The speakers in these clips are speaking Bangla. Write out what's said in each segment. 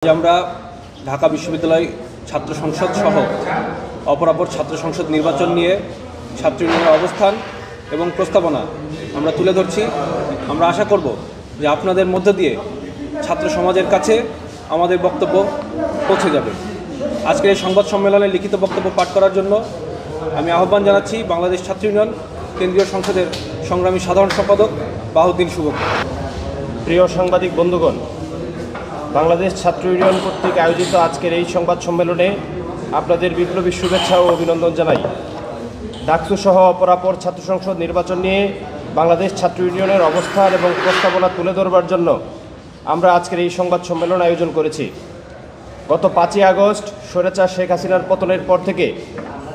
আমরা ঢাকা বিশ্ববিদ্যালয় ছাত্র সংসদ সহ অপরাপর ছাত্র সংসদ নির্বাচন নিয়ে ছাত্র ইউনিয়নের অবস্থান এবং প্রস্তাবনা আমরা তুলে ধরছি। আমরা আশা করব যে আপনাদের মধ্য দিয়ে ছাত্র সমাজের কাছে আমাদের বক্তব্য পৌঁছে যাবে। আজকের এই সংবাদ সম্মেলনে লিখিত বক্তব্য পাঠ করার জন্য আমি আহ্বান জানাচ্ছি বাংলাদেশ ছাত্র ইউনিয়ন কেন্দ্রীয় সংসদের সংগ্রামী সাধারণ সম্পাদক বাহাউদ্দিন শুভকে। প্রিয় সাংবাদিক বন্ধুগণ, বাংলাদেশ ছাত্র ইউনিয়ন কর্তৃক আয়োজিত আজকের এই সংবাদ সম্মেলনে আপনাদের বিপ্লবী শুভেচ্ছা ও অভিনন্দন জানাই। ডাকসু সহ অপরাপর ছাত্র সংসদ নির্বাচন নিয়ে বাংলাদেশ ছাত্র ইউনিয়নের অবস্থান এবং প্রস্তাবনা তুলে ধরবার জন্য আমরা আজকের এই সংবাদ সম্মেলন আয়োজন করেছি। গত 5ই আগস্ট স্বৈরাচার শেখ হাসিনার পতনের পর থেকে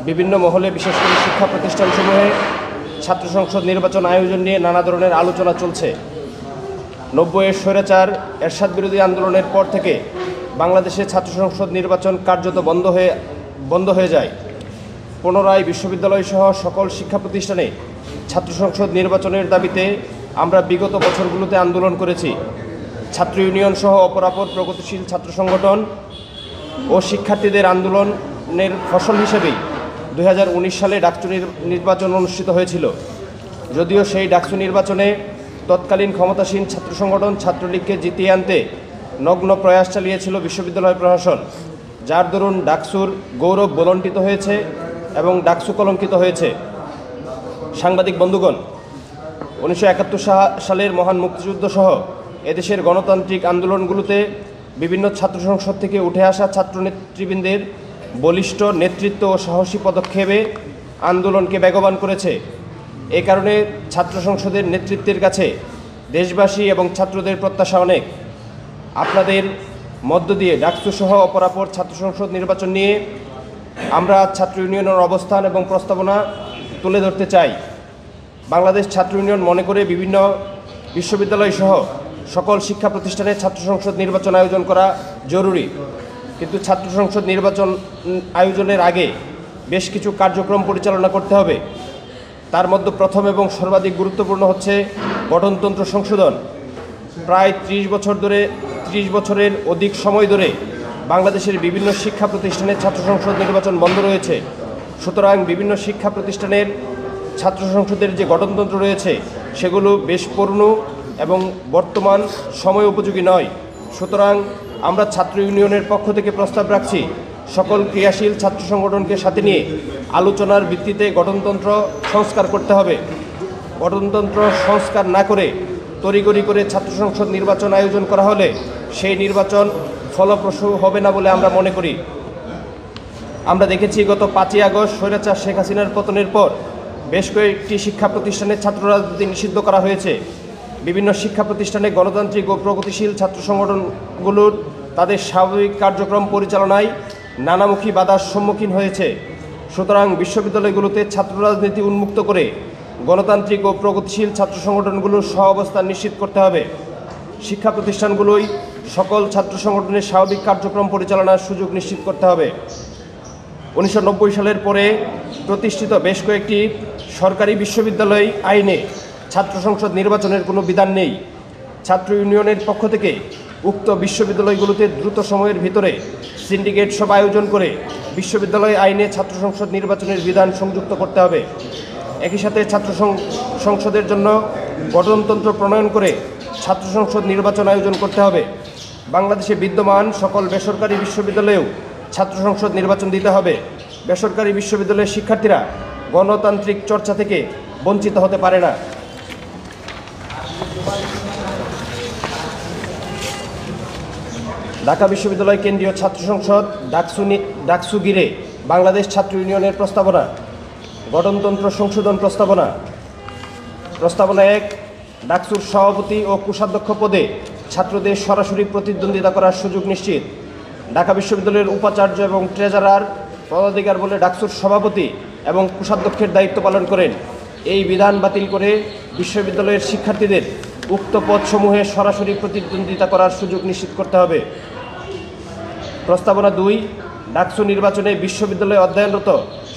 বিভিন্ন মহলে, বিশেষ করে শিক্ষা প্রতিষ্ঠানসমূহে ছাত্র সংসদ নির্বাচন আয়োজন নিয়ে নানা ধরনের আলোচনা চলছে। 90-এর স্বৈরাচার এরশাদ বিরোধী আন্দোলনের পর থেকে বাংলাদেশে ছাত্র সংসদ নির্বাচন কার্যত বন্ধ হয়ে যায়। পুনরায় বিশ্ববিদ্যালয় সহ সকল শিক্ষা প্রতিষ্ঠানে ছাত্র সংসদ নির্বাচনের দাবিতে আমরা বিগত বছরগুলোতে আন্দোলন করেছি। ছাত্র ইউনিয়ন সহ অপরাপর প্রগতিশীল ছাত্র সংগঠন ও শিক্ষার্থীদের আন্দোলনের ফসল হিসেবেই 2019 সালে ডাকসু নির্বাচন অনুষ্ঠিত হয়েছিল। যদিও সেই ডাকসু নির্বাচনে তৎকালীন ক্ষমতাসীন ছাত্র সংগঠন ছাত্রলীগকে জিতিয়ে আনতে নগ্ন প্রয়াস চালিয়েছিল বিশ্ববিদ্যালয় প্রশাসন, যার দরুন ডাকসুর গৌরব বলণ্টিত হয়েছে এবং ডাকসু কলঙ্কিত হয়েছে। সাংবাদিক বন্ধুগণ, 1971 সালের মহান মুক্তিযুদ্ধ সহ এদেশের গণতান্ত্রিক আন্দোলনগুলোতে বিভিন্ন ছাত্র সংসদ থেকে উঠে আসা ছাত্র নেতৃবৃন্দের বলিষ্ঠ নেতৃত্ব ও সাহসী পদক্ষেপে আন্দোলনকে বেগবান করেছে। এ কারণে ছাত্র সংসদের নেতৃত্বের কাছে দেশবাসী এবং ছাত্রদের প্রত্যাশা অনেক। আপনাদের মধ্য দিয়ে ডাকসু সহ অপরাপর ছাত্র সংসদ নির্বাচন নিয়ে আমরা ছাত্র ইউনিয়নের অবস্থান এবং প্রস্তাবনা তুলে ধরতে চাই। বাংলাদেশ ছাত্র ইউনিয়ন মনে করে বিভিন্ন বিশ্ববিদ্যালয় সহ সকল শিক্ষা প্রতিষ্ঠানে ছাত্র সংসদ নির্বাচন আয়োজন করা জরুরি, কিন্তু ছাত্র সংসদ নির্বাচন আয়োজনের আগে বেশ কিছু কার্যক্রম পরিচালনা করতে হবে। তার মধ্যে প্রথম এবং সর্বাধিক গুরুত্বপূর্ণ হচ্ছে গঠনতন্ত্র সংশোধন। প্রায় 30 বছরের অধিক সময় ধরে বাংলাদেশের বিভিন্ন শিক্ষা প্রতিষ্ঠানে ছাত্র সংসদ নির্বাচন বন্ধ রয়েছে। সুতরাং বিভিন্ন শিক্ষা প্রতিষ্ঠানের ছাত্র সংসদের যে গঠনতন্ত্র রয়েছে সেগুলো বেশ পুরনো এবং বর্তমান সময় উপযোগী নয়। সুতরাং আমরা ছাত্র ইউনিয়নের পক্ষ থেকে প্রস্তাব রাখছি, সকল ক্রিয়াশীল ছাত্র সংগঠনকে সাথে নিয়ে আলোচনার ভিত্তিতে গঠনতন্ত্র সংস্কার করতে হবে। গঠনতন্ত্র সংস্কার না করে তড়িঘড়ি করে ছাত্র সংসদ নির্বাচন আয়োজন করা হলে সেই নির্বাচন ফলপ্রসূ হবে না বলে আমরা মনে করি। আমরা দেখেছি গত 5ই আগস্ট স্বৈরাচার শেখ হাসিনার পতনের পর বেশ কয়েকটি শিক্ষা প্রতিষ্ঠানে ছাত্র রাজনীতি নিষিদ্ধ করা হয়েছে। বিভিন্ন শিক্ষা প্রতিষ্ঠানে গণতান্ত্রিক ও প্রগতিশীল ছাত্র সংগঠনগুলোর তাদের স্বাভাবিক কার্যক্রম পরিচালনায় নানামুখী বাধার সম্মুখীন হয়েছে। সুতরাং বিশ্ববিদ্যালয়গুলোতে ছাত্র রাজনীতি উন্মুক্ত করে গণতান্ত্রিক ও প্রগতিশীল ছাত্র সংগঠনগুলোর সহাবস্থান নিশ্চিত করতে হবে। শিক্ষা প্রতিষ্ঠানগুলোই সকল ছাত্র সংগঠনের স্বাভাবিক কার্যক্রম পরিচালনার সুযোগ নিশ্চিত করতে হবে। 1990 সালের পরে প্রতিষ্ঠিত বেশ কয়েকটি সরকারি বিশ্ববিদ্যালয় আইনে ছাত্র সংসদ নির্বাচনের কোনো বিধান নেই। ছাত্র ইউনিয়নের পক্ষ থেকে উক্ত বিশ্ববিদ্যালয়গুলোতে দ্রুত সময়ের ভিতরে সিন্ডিকেট সভা আয়োজন করে বিশ্ববিদ্যালয় আইনে ছাত্র সংসদ নির্বাচনের বিধান সংযুক্ত করতে হবে। একই সাথে ছাত্র সংসদের জন্য গঠনতন্ত্র প্রণয়ন করে ছাত্র সংসদ নির্বাচন আয়োজন করতে হবে। বাংলাদেশে বিদ্যমান সকল বেসরকারি বিশ্ববিদ্যালয়েও ছাত্র সংসদ নির্বাচন দিতে হবে। বেসরকারি বিশ্ববিদ্যালয়ের শিক্ষার্থীরা গণতান্ত্রিক চর্চা থেকে বঞ্চিত হতে পারে না। ঢাকা বিশ্ববিদ্যালয় কেন্দ্রীয় ছাত্র সংসদ ডাকসু ঘিরে বাংলাদেশ ছাত্র ইউনিয়নের প্রস্তাবনা। গঠনতন্ত্র সংশোধন প্রস্তাবনা। প্রস্তাবনা 1, ডাকসুর সভাপতি ও কোষাধ্যক্ষ পদে ছাত্রদের সরাসরি প্রতিদ্বন্দ্বিতা করার সুযোগ নিশ্চিত। ঢাকা বিশ্ববিদ্যালয়ের উপাচার্য এবং ট্রেজারার পদাধিকার বলে ডাকসুর সভাপতি এবং কোষাধ্যক্ষের দায়িত্ব পালন করেন। এই বিধান বাতিল করে বিশ্ববিদ্যালয়ের শিক্ষার্থীদের উক্ত পদসমূহে সরাসরি প্রতিদ্বন্দ্বিতা করার সুযোগ নিশ্চিত করতে হবে। প্রস্তাবনা 2, ডাকসু নির্বাচনে বিশ্ববিদ্যালয়ে অধ্যয়নরত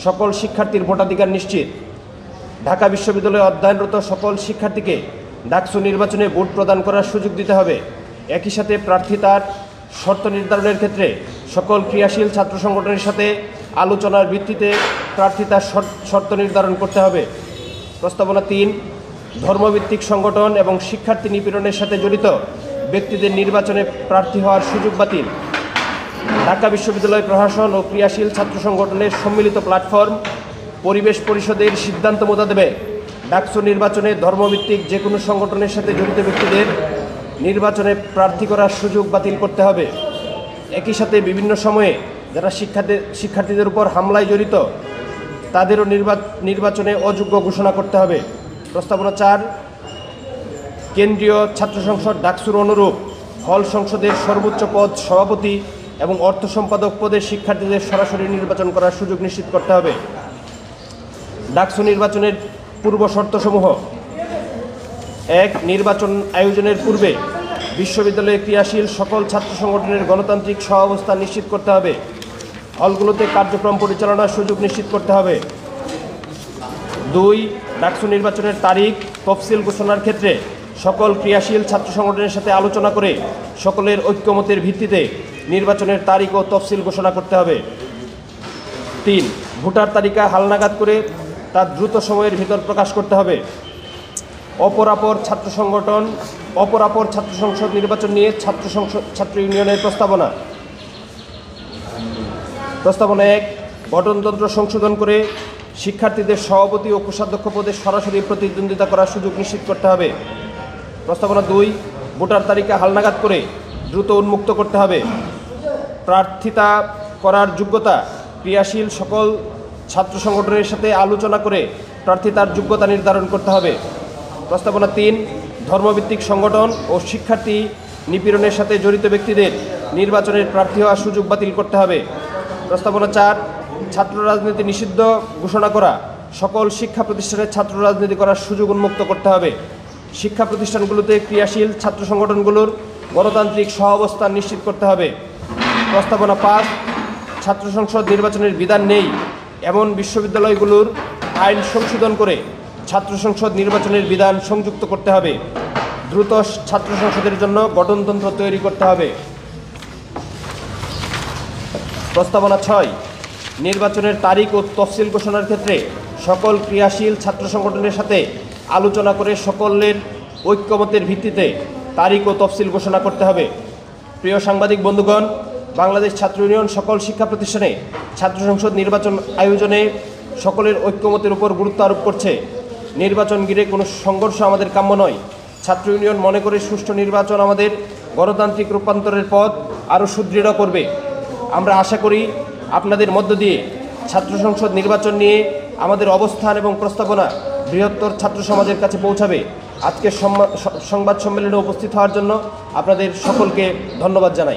সকল শিক্ষার্থীর ভোটাধিকার নিশ্চিত। ঢাকা বিশ্ববিদ্যালয়ে অধ্যয়নরত সকল শিক্ষার্থীকে ডাকসু নির্বাচনে ভোট প্রদান করার সুযোগ দিতে হবে। একই সাথে প্রার্থী তার শর্ত নির্ধারণের ক্ষেত্রে সকল ক্রিয়াশীল ছাত্র সংগঠনের সাথে আলোচনার ভিত্তিতে প্রার্থিতার শর্ত নির্ধারণ করতে হবে। প্রস্তাবনা 3, ধর্মভিত্তিক সংগঠন এবং শিক্ষার্থী নিপীড়নের সাথে জড়িত ব্যক্তিদের নির্বাচনে প্রার্থী হওয়ার সুযোগ বাতিল। ঢাকা বিশ্ববিদ্যালয় প্রশাসন ও ক্রিয়াশীল ছাত্র সংগঠনের সম্মিলিত প্ল্যাটফর্ম পরিবেশ পরিষদের সিদ্ধান্ত মোতাবেক ডাকসু নির্বাচনে ধর্মভিত্তিক যে কোনো সংগঠনের সাথে জড়িত ব্যক্তিদের নির্বাচনে প্রার্থী করার সুযোগ বাতিল করতে হবে। একই সাথে বিভিন্ন সময়ে যারা শিক্ষার্থীদের উপর হামলায় জড়িত তাদেরও নির্বাচনে অযোগ্য ঘোষণা করতে হবে। প্রস্তাবনা 4, কেন্দ্রীয় ছাত্র সংসদ ডাকসুর অনুরূপ হল সংসদের সর্বোচ্চ পদ সভাপতি এবং অর্থ সম্পাদক পদে শিক্ষার্থীদের সরাসরি নির্বাচন করার সুযোগ নিশ্চিত করতে হবে। ডাকসু নির্বাচনের পূর্ব শর্তসমূহ: 1, নির্বাচন আয়োজনের পূর্বে বিশ্ববিদ্যালয়ে ক্রিয়াশীল সকল ছাত্র সংগঠনের গণতান্ত্রিক সহাবস্থান নিশ্চিত করতে হবে। হলগুলোতে কার্যক্রম পরিচালনার সুযোগ নিশ্চিত করতে হবে। 2, ডাকসু নির্বাচনের তারিখ তফসিল ঘোষণার ক্ষেত্রে সকল ক্রিয়াশীল ছাত্র সংগঠনের সাথে আলোচনা করে সকলের ঐক্যমতের ভিত্তিতে নির্বাচনের তারিখ ও তফসিল ঘোষণা করতে হবে। 3, ভোটার তালিকা হালনাগাদ করে তা দ্রুত সময়ের ভিতর প্রকাশ করতে হবে। অপরাপর ছাত্র সংসদ নির্বাচন নিয়ে ছাত্র ইউনিয়নের প্রস্তাবনা। প্রস্তাবনা 1, গঠনতন্ত্র সংশোধন করে শিক্ষার্থীদের সভাপতি ও কোষাধ্যক্ষ পদে সরাসরি প্রতিদ্বন্দ্বিতা করার সুযোগ নিশ্চিত করতে হবে। প্রস্তাবনা 2, ভোটার তালিকা হালনাগাদ করে দ্রুত উন্মুক্ত করতে হবে। প্রার্থিতা করার যোগ্যতা ক্রিয়াশীল সকল ছাত্র সংগঠনের সাথে আলোচনা করে প্রার্থিতার যোগ্যতা নির্ধারণ করতে হবে। প্রস্তাবনা 3, ধর্মভিত্তিক সংগঠন ও শিক্ষার্থী নিপীড়নের সাথে জড়িত ব্যক্তিদের নির্বাচনের প্রার্থী হওয়ার সুযোগ বাতিল করতে হবে। প্রস্তাবনা 4, ছাত্র রাজনীতি নিষিদ্ধ ঘোষণা করা সকল শিক্ষা প্রতিষ্ঠানে ছাত্র রাজনীতি করার সুযোগ উন্মুক্ত করতে হবে। শিক্ষা প্রতিষ্ঠানগুলোতে ক্রিয়াশীল ছাত্র সংগঠনগুলোর গণতান্ত্রিক সহাবস্থান নিশ্চিত করতে হবে। প্রস্তাবনা 5, ছাত্র সংসদ নির্বাচনের বিধান নেই এমন বিশ্ববিদ্যালয়গুলোর আইন সংশোধন করে ছাত্র সংসদ নির্বাচনের বিধান সংযুক্ত করতে হবে। দ্রুত ছাত্র সংসদের জন্য গঠনতন্ত্র তৈরি করতে হবে। প্রস্তাবনা 6, নির্বাচনের তারিখ ও তফসিল ঘোষণার ক্ষেত্রে সকল ক্রিয়াশীল ছাত্র সংগঠনের সাথে আলোচনা করে সকলের ঐক্যমতের ভিত্তিতে তারিখ ও তফসিল ঘোষণা করতে হবে। প্রিয় সাংবাদিক বন্ধুগণ, বাংলাদেশ ছাত্র ইউনিয়ন সকল শিক্ষা প্রতিষ্ঠানে ছাত্র সংসদ নির্বাচন আয়োজনে সকলের ঐক্যমতের উপর গুরুত্ব আরোপ করছে। নির্বাচন ঘিরে কোনো সংঘর্ষ আমাদের কাম্য নয়। ছাত্র ইউনিয়ন মনে করে সুষ্ঠু নির্বাচন আমাদের গণতান্ত্রিক রূপান্তরের পথ আরও সুদৃঢ় করবে। আমরা আশা করি আপনাদের মধ্য দিয়ে ছাত্র সংসদ নির্বাচন নিয়ে আমাদের অবস্থান এবং প্রস্তাবনা বৃহত্তর ছাত্র সমাজের কাছে পৌঁছাবে। আজকের সংবাদ সম্মেলনে উপস্থিত হওয়ার জন্য আপনাদের সকলকে ধন্যবাদ জানাই।